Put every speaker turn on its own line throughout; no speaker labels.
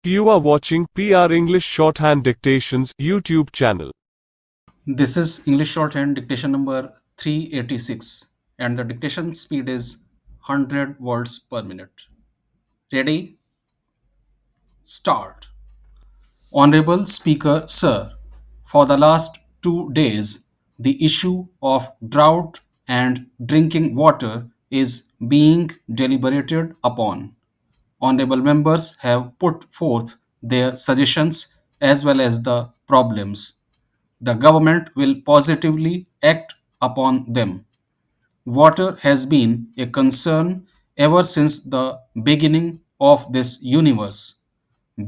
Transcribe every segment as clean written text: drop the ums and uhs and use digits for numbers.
You are watching PR English Shorthand Dictations YouTube channel.
This is English Shorthand dictation number 386 and the dictation speed is 100 words per minute. Ready? Start. Honorable Speaker, Sir, for the last 2 days, the issue of drought and drinking water is being deliberated upon. Honorable members have put forth their suggestions as well as the problems. The government will positively act upon them. Water has been a concern ever since the beginning of this universe.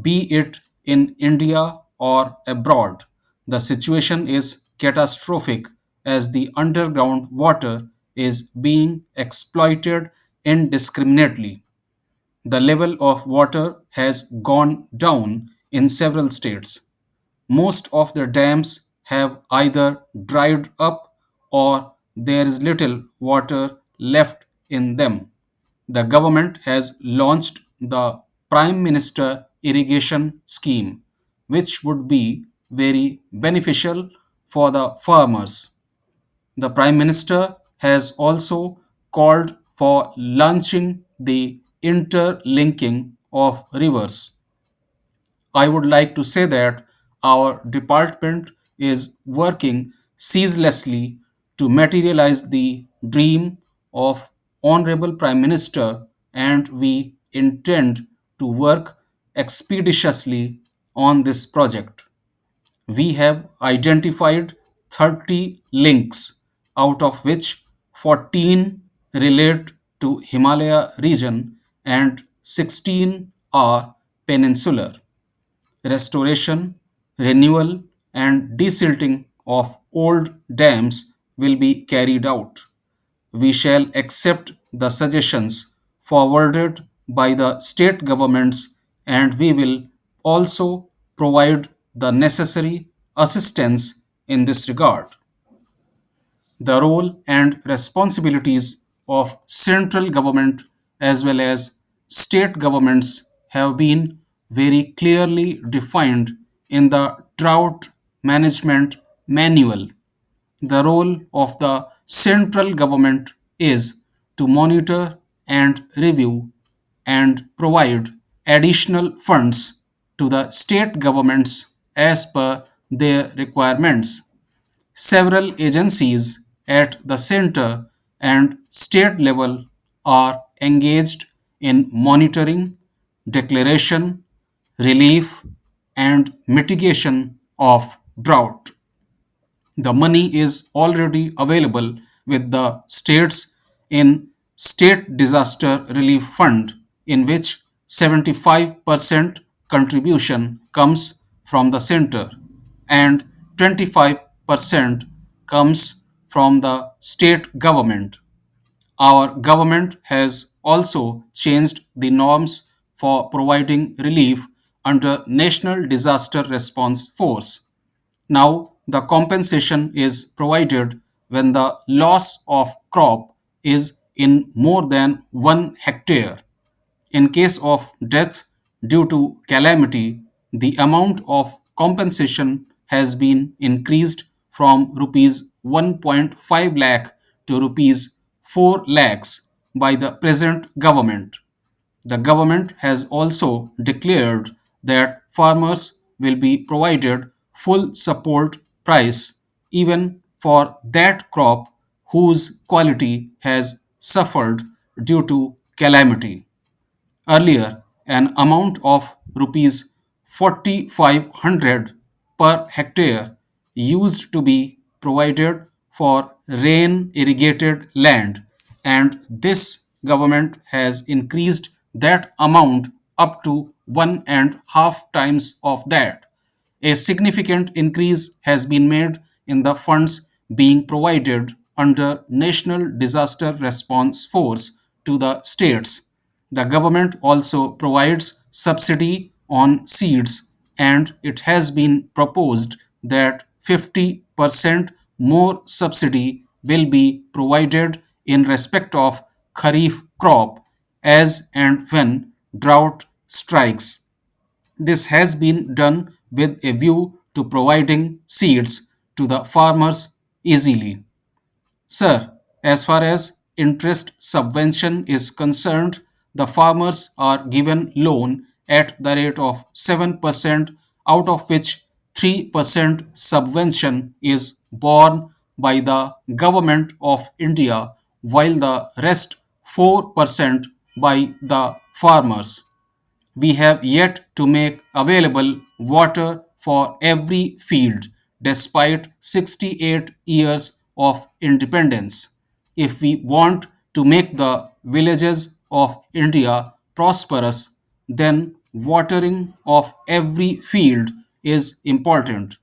Be it in India or abroad, the situation is catastrophic as the underground water is being exploited indiscriminately. The level of water has gone down in several states. Most of the dams have either dried up or there is little water left in them. The government has launched the Prime Minister Irrigation Scheme, which would be very beneficial for the farmers. The Prime Minister has also called for launching the interlinking of rivers. I would like to say that our department is working ceaselessly to materialize the dream of Honorable Prime Minister, and we intend to work expeditiously on this project. We have identified 30 links, out of which 14 relate to Himalaya region and 16 are peninsular. Restoration, renewal, and desilting of old dams will be carried out. We shall accept the suggestions forwarded by the state governments and we will also provide the necessary assistance in this regard. The role and responsibilities of central government as well as state governments have been very clearly defined in the drought management manual. The role of the central government is to monitor and review and provide additional funds to the state governments as per their requirements. Several agencies at the center and state level are engaged in monitoring, declaration, relief, and mitigation of drought. The money is already available with the states in State Disaster Relief Fund, in which 75% contribution comes from the center and 25% comes from the state government. Our government has also changed the norms for providing relief under National Disaster Response Force. Now, the compensation is provided when the loss of crop is in more than 1 hectare. In case of death due to calamity, the amount of compensation has been increased from rupees 1.5 lakh to rupees 4 lakhs by the present government. The government has also declared that farmers will be provided full support price even for that crop whose quality has suffered due to calamity. Earlier, an amount of rupees 4500 per hectare used to be provided for rain irrigated land, and this government has increased that amount up to 1.5 times of that. A significant increase has been made in the funds being provided under National Disaster Response Force to the states. The government also provides subsidy on seeds, and it has been proposed that 50% more subsidy will be provided in respect of kharif crop as and when drought strikes. This has been done with a view to providing seeds to the farmers easily. Sir, as far as interest subvention is concerned, the farmers are given loan at the rate of 7%, out of which 3% subvention is borne by the government of India, while the rest 4% by the farmers. We have yet to make available water for every field despite 68 years of independence. If we want to make the villages of India prosperous, then watering of every field is important.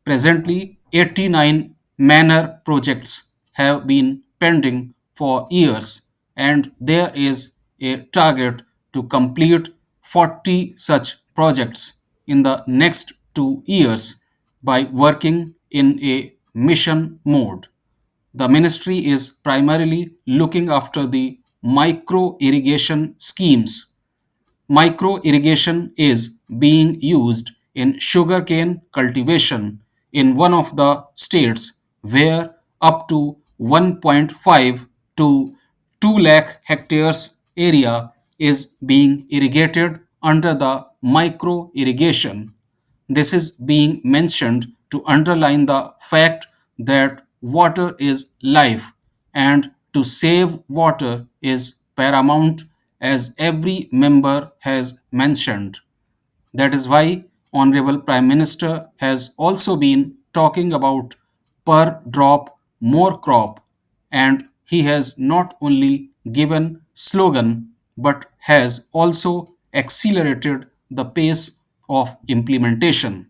Presently, 89 manor projects have been pending for years, and there is a target to complete 40 such projects in the next 2 years by working in a mission mode. The ministry is primarily looking after the micro irrigation schemes. Micro irrigation is being used in sugarcane cultivation in one of the states where up to 1.5 to 2 lakh hectares area is being irrigated under the micro irrigation. This is being mentioned to underline the fact that water is life and to save water is paramount, as every member has mentioned. That is why Honorable Prime Minister has also been talking about per drop more crop, and he has not only given slogan but has also accelerated the pace of implementation.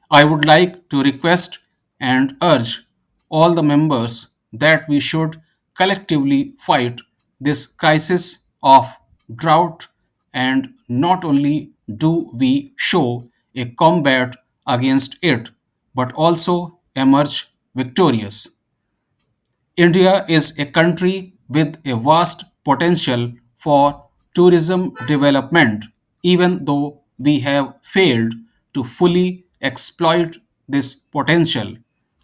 I would like to request and urge all the members that we should collectively fight this crisis of drought, and not only do we show a combat against it but also emerge victorious. India is a country with a vast potential for tourism development, even though we have failed to fully exploit this potential.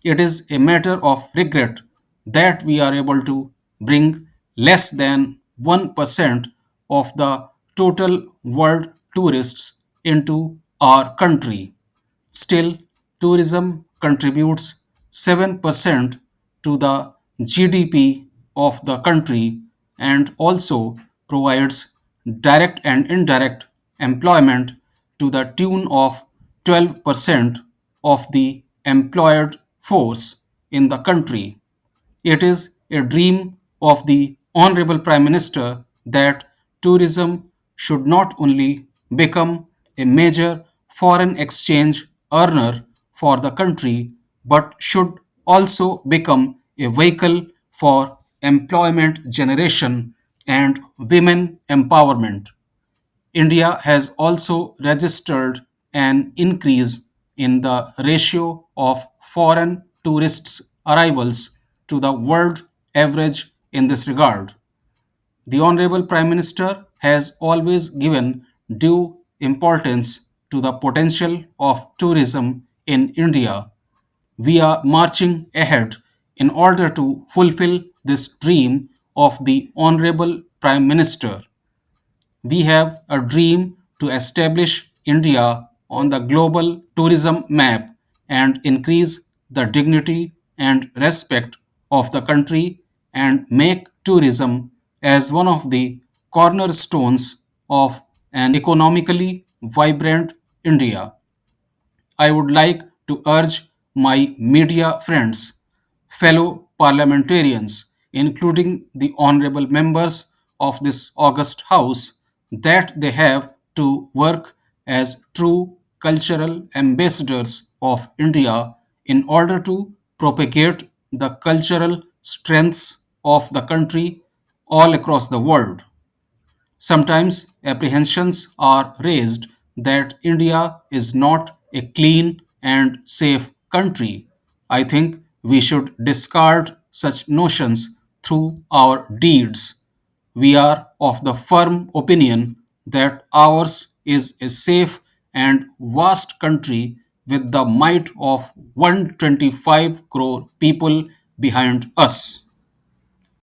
It is a matter of regret that we are able to bring less than 1% of the total world tourists into our country. Still, tourism contributes 7% to the GDP of the country and also provides direct and indirect employment to the tune of 12% of the employed force in the country. It is a dream of the Honorable Prime Minister that tourism should not only become a major foreign exchange earner for the country but should also become a vehicle for employment generation and women empowerment. India has also registered an increase in the ratio of foreign tourists' arrivals to the world average in this regard. The Honorable Prime Minister has always given due importance to the potential of tourism in India. We are marching ahead in order to fulfill this dream of the Honorable Prime Minister. We have a dream to establish India on the global tourism map and increase the dignity and respect of the country and make tourism as one of the cornerstones of an economically vibrant India. I would like to urge my media friends, fellow parliamentarians, including the honorable members of this august house, that they have to work as true cultural ambassadors of India in order to propagate the cultural strengths of the country all across the world. Sometimes apprehensions are raised that India is not a clean and safe country. I think we should discard such notions through our deeds. We are of the firm opinion that ours is a safe and vast country with the might of 125 crore people behind us.